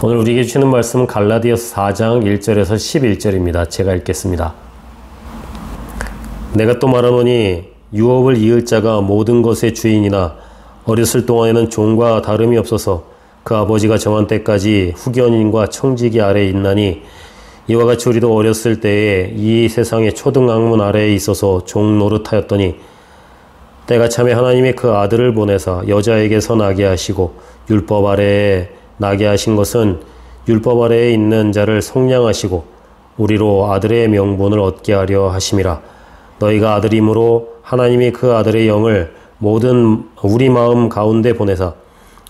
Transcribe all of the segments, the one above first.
오늘 우리에게 주시는 말씀은 갈라디아서 4장 1절에서 11절입니다. 제가 읽겠습니다. 내가 또 말하노니 유업을 이을 자가 모든 것의 주인이나 어렸을 동안에는 종과 다름이 없어서 그 아버지가 정한 때까지 후견인과 청지기 아래에 있나니 이와 같이 우리도 어렸을 때에 이 세상의 초등학문 아래에 있어서 종 노릇하였더니 때가 참에 하나님이 그 아들을 보내사 여자에게서 나게 하시고 율법 아래에 나게 하신 것은 율법 아래에 있는 자를 속량하시고 우리로 아들의 명분을 얻게 하려 하심이라. 너희가 아들임으로 하나님이 그 아들의 영을 모든 우리 마음 가운데 보내사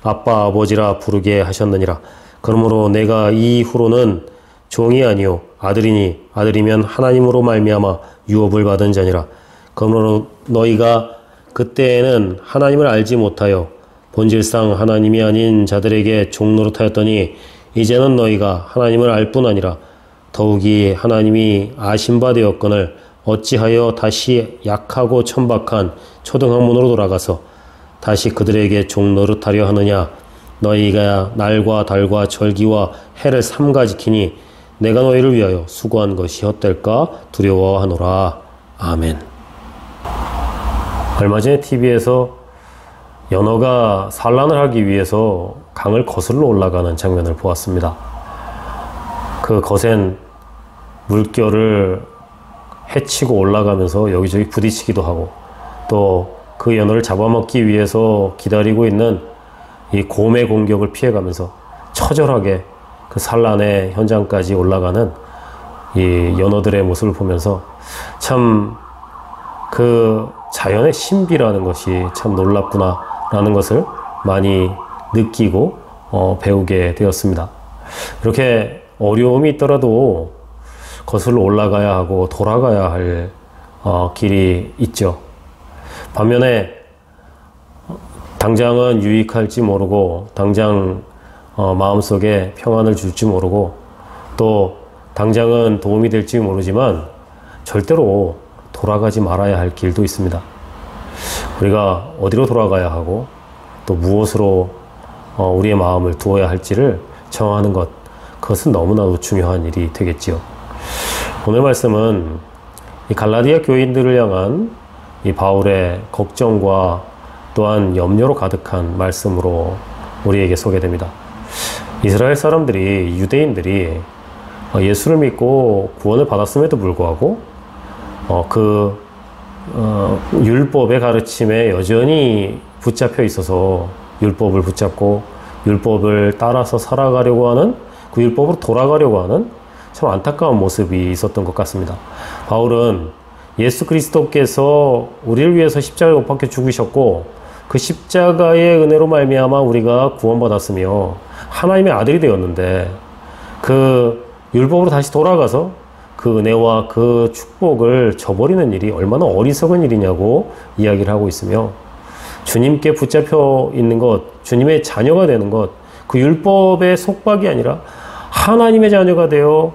아빠 아버지라 부르게 하셨느니라. 그러므로 내가 이후로는 종이 아니요 아들이니 아들이면 하나님으로 말미암아 유업을 받은 자니라. 그러므로 너희가 그때에는 하나님을 알지 못하여 본질상 하나님이 아닌 자들에게 종노릇하였더니 이제는 너희가 하나님을 알 뿐 아니라 더욱이 하나님이 아신 바 되었거늘 어찌하여 다시 약하고 천박한 초등학문으로 돌아가서 다시 그들에게 종노릇하려 하느냐. 너희가 날과 달과 절기와 해를 삼가 지키니 내가 너희를 위하여 수고한 것이 헛될까 두려워하노라. 아멘. 얼마 전에 TV에서 연어가 산란을 하기 위해서 강을 거슬러 올라가는 장면을 보았습니다. 그 거센 물결을 헤치고 올라가면서 여기저기 부딪히기도 하고 또 그 연어를 잡아먹기 위해서 기다리고 있는 이 곰의 공격을 피해가면서 처절하게 그 산란의 현장까지 올라가는 이 연어들의 모습을 보면서 참 그 자연의 신비라는 것이 참 놀랍구나 라는 것을 많이 느끼고 배우게 되었습니다. 이렇게 어려움이 있더라도 거슬러 올라가야 하고 돌아가야 할 길이 있죠. 반면에 당장은 유익할지 모르고 당장 마음속에 평안을 줄지 모르고 또 당장은 도움이 될지 모르지만 절대로 돌아가지 말아야 할 길도 있습니다. 우리가 어디로 돌아가야 하고 또 무엇으로 우리의 마음을 두어야 할지를 정하는 것, 그것은 너무나도 중요한 일이 되겠지요. 오늘 말씀은 이 갈라디아 교인들을 향한 이 바울의 걱정과 또한 염려로 가득한 말씀으로 우리에게 소개됩니다. 이스라엘 사람들이, 유대인들이 예수를 믿고 구원을 받았음에도 불구하고 율법의 가르침에 여전히 붙잡혀 있어서 율법을 붙잡고 율법을 따라서 살아가려고 하는, 그 율법으로 돌아가려고 하는 참 안타까운 모습이 있었던 것 같습니다. 바울은 예수 그리스도께서 우리를 위해서 십자가에 못 박혀 죽으셨고 그 십자가의 은혜로 말미암아 우리가 구원받았으며 하나님의 아들이 되었는데 그 율법으로 다시 돌아가서 그 은혜와 그 축복을 저버리는 일이 얼마나 어리석은 일이냐고 이야기를 하고 있으며, 주님께 붙잡혀 있는 것, 주님의 자녀가 되는 것, 그 율법의 속박이 아니라 하나님의 자녀가 되어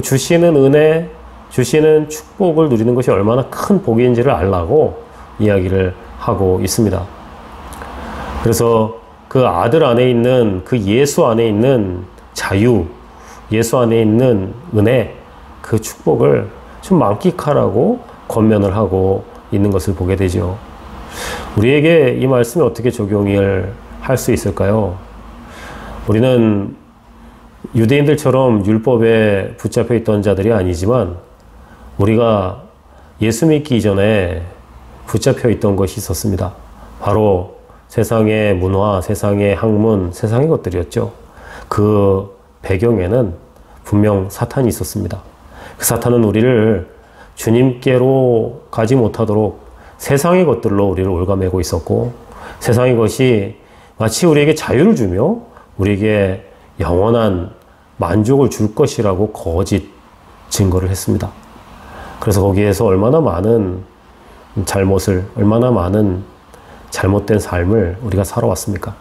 주시는 은혜, 주시는 축복을 누리는 것이 얼마나 큰 복인지를 알라고 이야기를 하고 있습니다. 그래서 그 아들 안에 있는, 그 예수 안에 있는 자유, 예수 안에 있는 은혜, 그 축복을 좀 만끽하라고 권면을 하고 있는 것을 보게 되죠. 우리에게 이 말씀이 어떻게 적용을 할 수 있을까요? 우리는 유대인들처럼 율법에 붙잡혀 있던 자들이 아니지만 우리가 예수 믿기 이전에 붙잡혀 있던 것이 있었습니다. 바로 세상의 문화, 세상의 학문, 세상의 것들이었죠. 그 배경에는 분명 사탄이 있었습니다. 그 사탄은 우리를 주님께로 가지 못하도록 세상의 것들로 우리를 올가매고 있었고, 세상의 것이 마치 우리에게 자유를 주며 우리에게 영원한 만족을 줄 것이라고 거짓 증거를 했습니다. 그래서 거기에서 얼마나 많은 잘못을, 얼마나 많은 잘못된 삶을 우리가 살아왔습니까?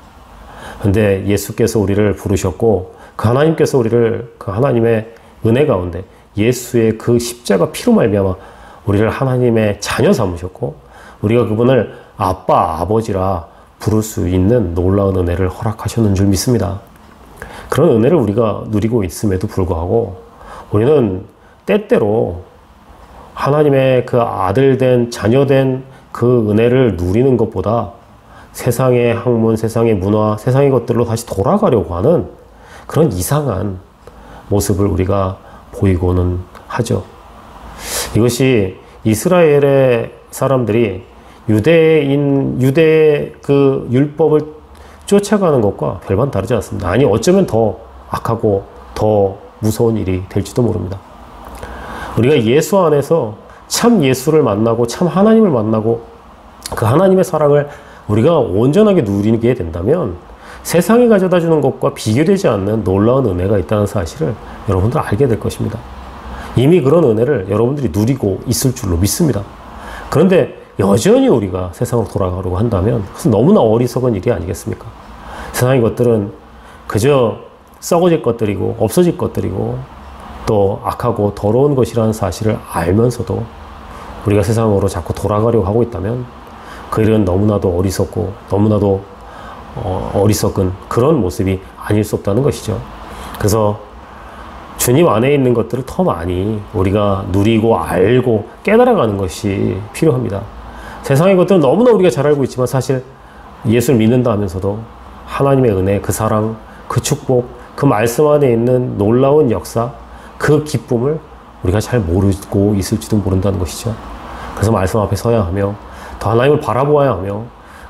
그런데 예수께서 우리를 부르셨고 그 하나님께서 우리를 그 하나님의 은혜 가운데 예수의 그 십자가 피로 말미암아 우리를 하나님의 자녀 삼으셨고 우리가 그분을 아빠, 아버지라 부를 수 있는 놀라운 은혜를 허락하셨는 줄 믿습니다. 그런 은혜를 우리가 누리고 있음에도 불구하고 우리는 때때로 하나님의 그 아들된 자녀된 그 은혜를 누리는 것보다 세상의 학문, 세상의 문화, 세상의 것들로 다시 돌아가려고 하는 그런 이상한 모습을 우리가 보이고는 하죠. 이것이 이스라엘의 사람들이 유대의 그 율법을 쫓아가는 것과 별반 다르지 않습니다. 아니, 어쩌면 더 악하고 더 무서운 일이 될지도 모릅니다. 우리가 예수 안에서 참 예수를 만나고 참 하나님을 만나고 그 하나님의 사랑을 우리가 온전하게 누리게 된다면 세상이 가져다 주는 것과 비교되지 않는 놀라운 은혜가 있다는 사실을 여러분들 알게 될 것입니다. 이미 그런 은혜를 여러분들이 누리고 있을 줄로 믿습니다. 그런데 여전히 우리가 세상으로 돌아가려고 한다면 그것은 너무나 어리석은 일이 아니겠습니까? 세상의 것들은 그저 썩어질 것들이고 없어질 것들이고 또 악하고 더러운 것이라는 사실을 알면서도 우리가 세상으로 자꾸 돌아가려고 하고 있다면 그 일은 너무나도 어리석고 너무나도 어리석은 그런 모습이 아닐 수 없다는 것이죠. 그래서 주님 안에 있는 것들을 더 많이 우리가 누리고 알고 깨달아가는 것이 필요합니다. 세상의 것들은 너무나 우리가 잘 알고 있지만 사실 예수를 믿는다 하면서도 하나님의 은혜, 그 사랑, 그 축복, 그 말씀 안에 있는 놀라운 역사, 그 기쁨을 우리가 잘 모르고 있을지도 모른다는 것이죠. 그래서 말씀 앞에 서야 하며 더 하나님을 바라보아야 하며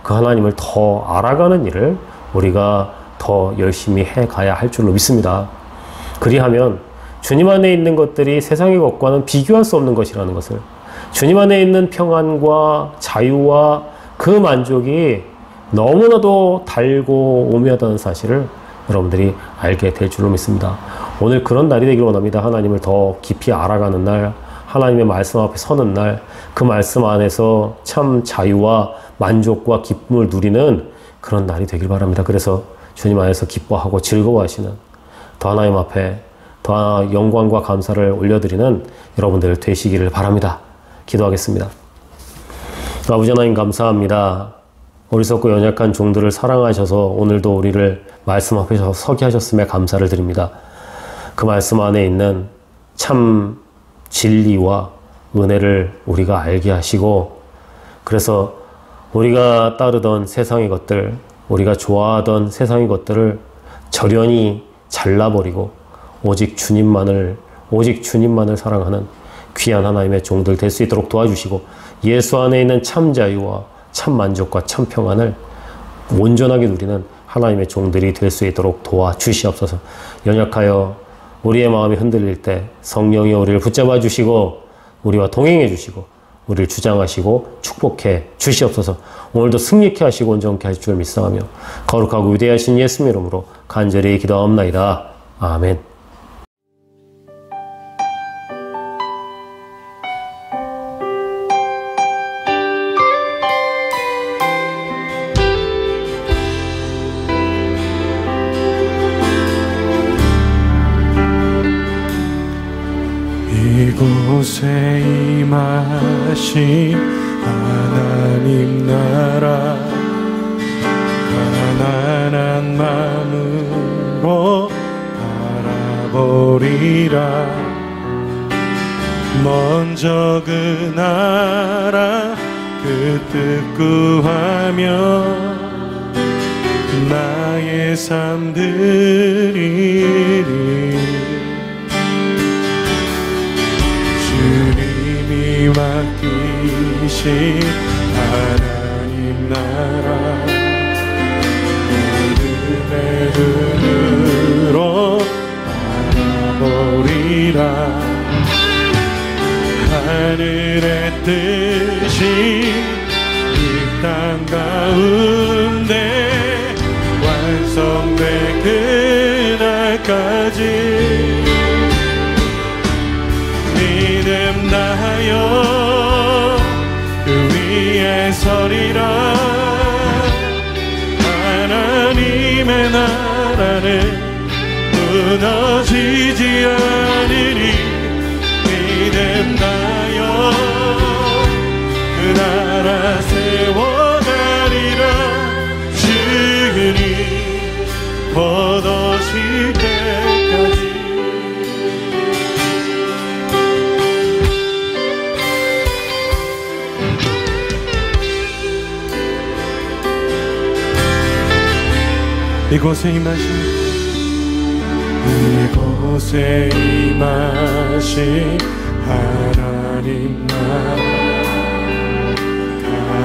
그 하나님을 더 알아가는 일을 우리가 더 열심히 해가야 할 줄로 믿습니다. 그리하면 주님 안에 있는 것들이 세상의 것과는 비교할 수 없는 것이라는 것을, 주님 안에 있는 평안과 자유와 그 만족이 너무나도 달고 오묘하다는 사실을 여러분들이 알게 될 줄로 믿습니다. 오늘 그런 날이 되기를 원합니다. 하나님을 더 깊이 알아가는 날, 하나님의 말씀 앞에 서는 날, 그 말씀 안에서 참 자유와 만족과 기쁨을 누리는 그런 날이 되길 바랍니다. 그래서 주님 안에서 기뻐하고 즐거워하시는, 더 하나님 앞에 더 영광과 감사를 올려드리는 여러분들 되시기를 바랍니다. 기도하겠습니다. 아버지 하나님, 감사합니다. 어리석고 연약한 종들을 사랑하셔서 오늘도 우리를 말씀 앞에 서게 하셨음에 감사를 드립니다. 그 말씀 안에 있는 참 진리와 은혜를 우리가 알게 하시고, 그래서 우리가 따르던 세상의 것들, 우리가 좋아하던 세상의 것들을 절연히 잘라버리고 오직 주님만을 사랑하는 귀한 하나님의 종들 될 수 있도록 도와주시고, 예수 안에 있는 참 자유와 참 만족과 참 평안을 온전하게 누리는 하나님의 종들이 될 수 있도록 도와주시옵소서. 연약하여 우리의 마음이 흔들릴 때 성령이 우리를 붙잡아 주시고 우리와 동행해 주시고 우리를 주장하시고 축복해 주시옵소서. 오늘도 승리케 하시고 온전케 하실 줄 믿사하며 거룩하고 위대하신 예수님 이름으로 간절히 기도하옵나이다. 아멘. 이곳에 임하신 하나님 나라, 가난한 마음으로 바라보리라. 먼저 그 나라 그 뜻 구하며 나의 삶 드리리. 주님이 맡기신 하나님 나라, 믿음의 눈으로 바라보리라. 하늘의 뜻이 이 땅 가운데 완성될 그날까지 믿음 다하여 그 위에 서리라. 하나님의 나라는 무너지지 않으리. 믿음 다하여 그 나라 세워가리라. 주님 곧 오실 이곳에 임하신 이곳에 임하신 하나님 나라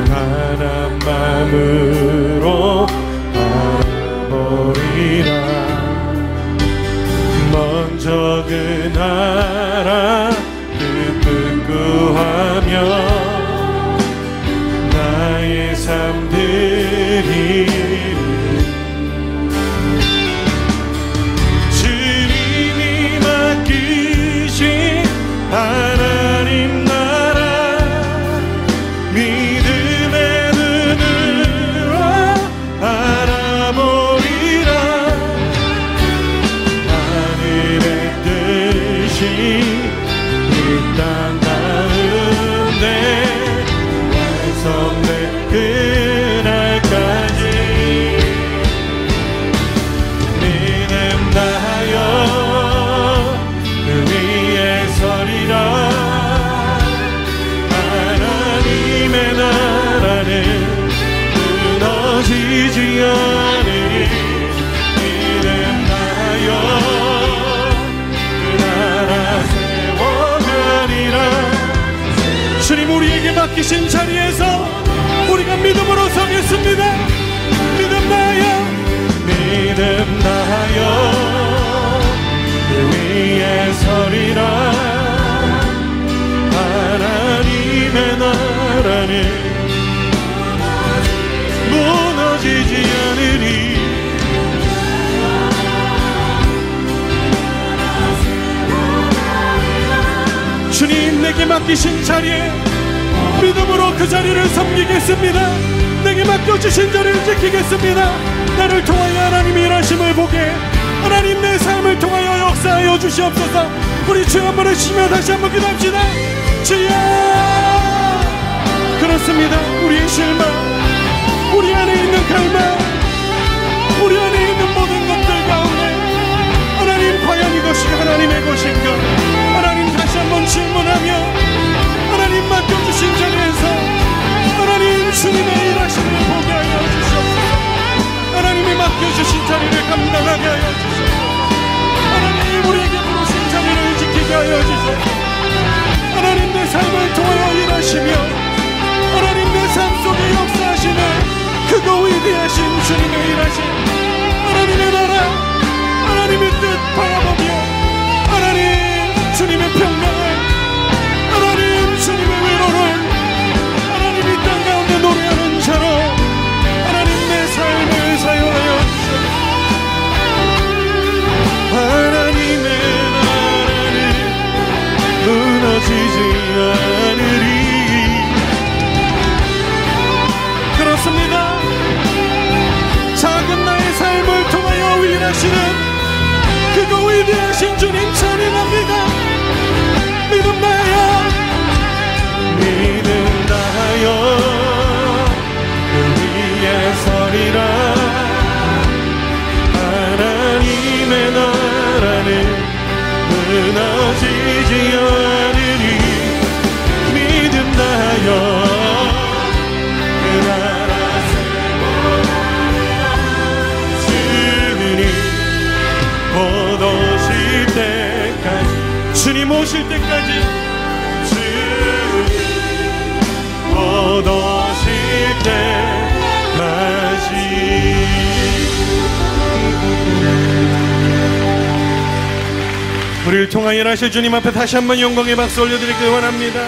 강한 마음으로 바라보리라. 먼저 그 나라 뜻을 구하며 나의 삶들이 주님이 맡기신 하나님 나라 믿음의 눈으로 바라보리라. 하늘의 뜻이 이 땅 가운데 완성될 그날까지 믿음 다하여 그 위에 서리라. 하나님의 나라는 무너지지 않으리. 믿음 다하여 그 나라 세워가리라. 주님 우리에게 맡기신 자리에서 우리가 믿음으로 서겠습니다. 믿음 다하여 그 위에 서리라. 하나님의 나라는 무너지지 않으리. 주님 내게 맡기신 자리에 믿음으로 그 자리를 섬기겠습니다. 내게 맡겨주신 자리를 지키겠습니다. 나를 통하여 하나님이 일하심을 보게 하나님 내 삶을 통하여 역사하여 주시옵소서. 우리 주여 한번 외치며 다시 한번 기도합시다. 주여 그렇습니다. 우리의 실망 우리 안에 있는 갈망 우리 안에 있는 모든 것들 가운데 하나님 과연 이것이 하나님의 것인가 하나님 다시 한번 질문하며 하나님 맡겨주신 자리에서 하나님 주님의 일하심을 보게 하여 주시옵소서. 하나님이 맡겨주신 자리를 감당하게 하여 주시옵소서. 하나님 우리에게 부르신 자리를 지키게 하여 주시옵소서. 하나님 내 삶을 통하여 일하시며 하나님 내 삶 속에 역사하시는 크고 위대하신 주님의 일하심 하나님의 나라 하나님의 뜻 바라보며 하나님 주님의 평강을 하나님 주님의 위로를 하나님 이 땅 가운데 노래하는 자로 하나님 내 삶을 사용하여 주시옵소서. 하나님의 나라는 무너지지 않으리. 그렇습니다. 작은 나의 삶을 통하여 일하시는 그거 위대하신 주님 찬양합니다. 믿음 다하여 믿음 다하여 그 위에 서리라. 하나님의 나라는 무너지지 않으리. 믿음 다하여 그 나라 세워가리라. 주님 곧 오실 때까지 주님 오실 때까지 주님 곧 오실 때까지 우리를 통하여 일하실 주님 앞에 다시 한번 영광의 박수 올려드리길 원합니다.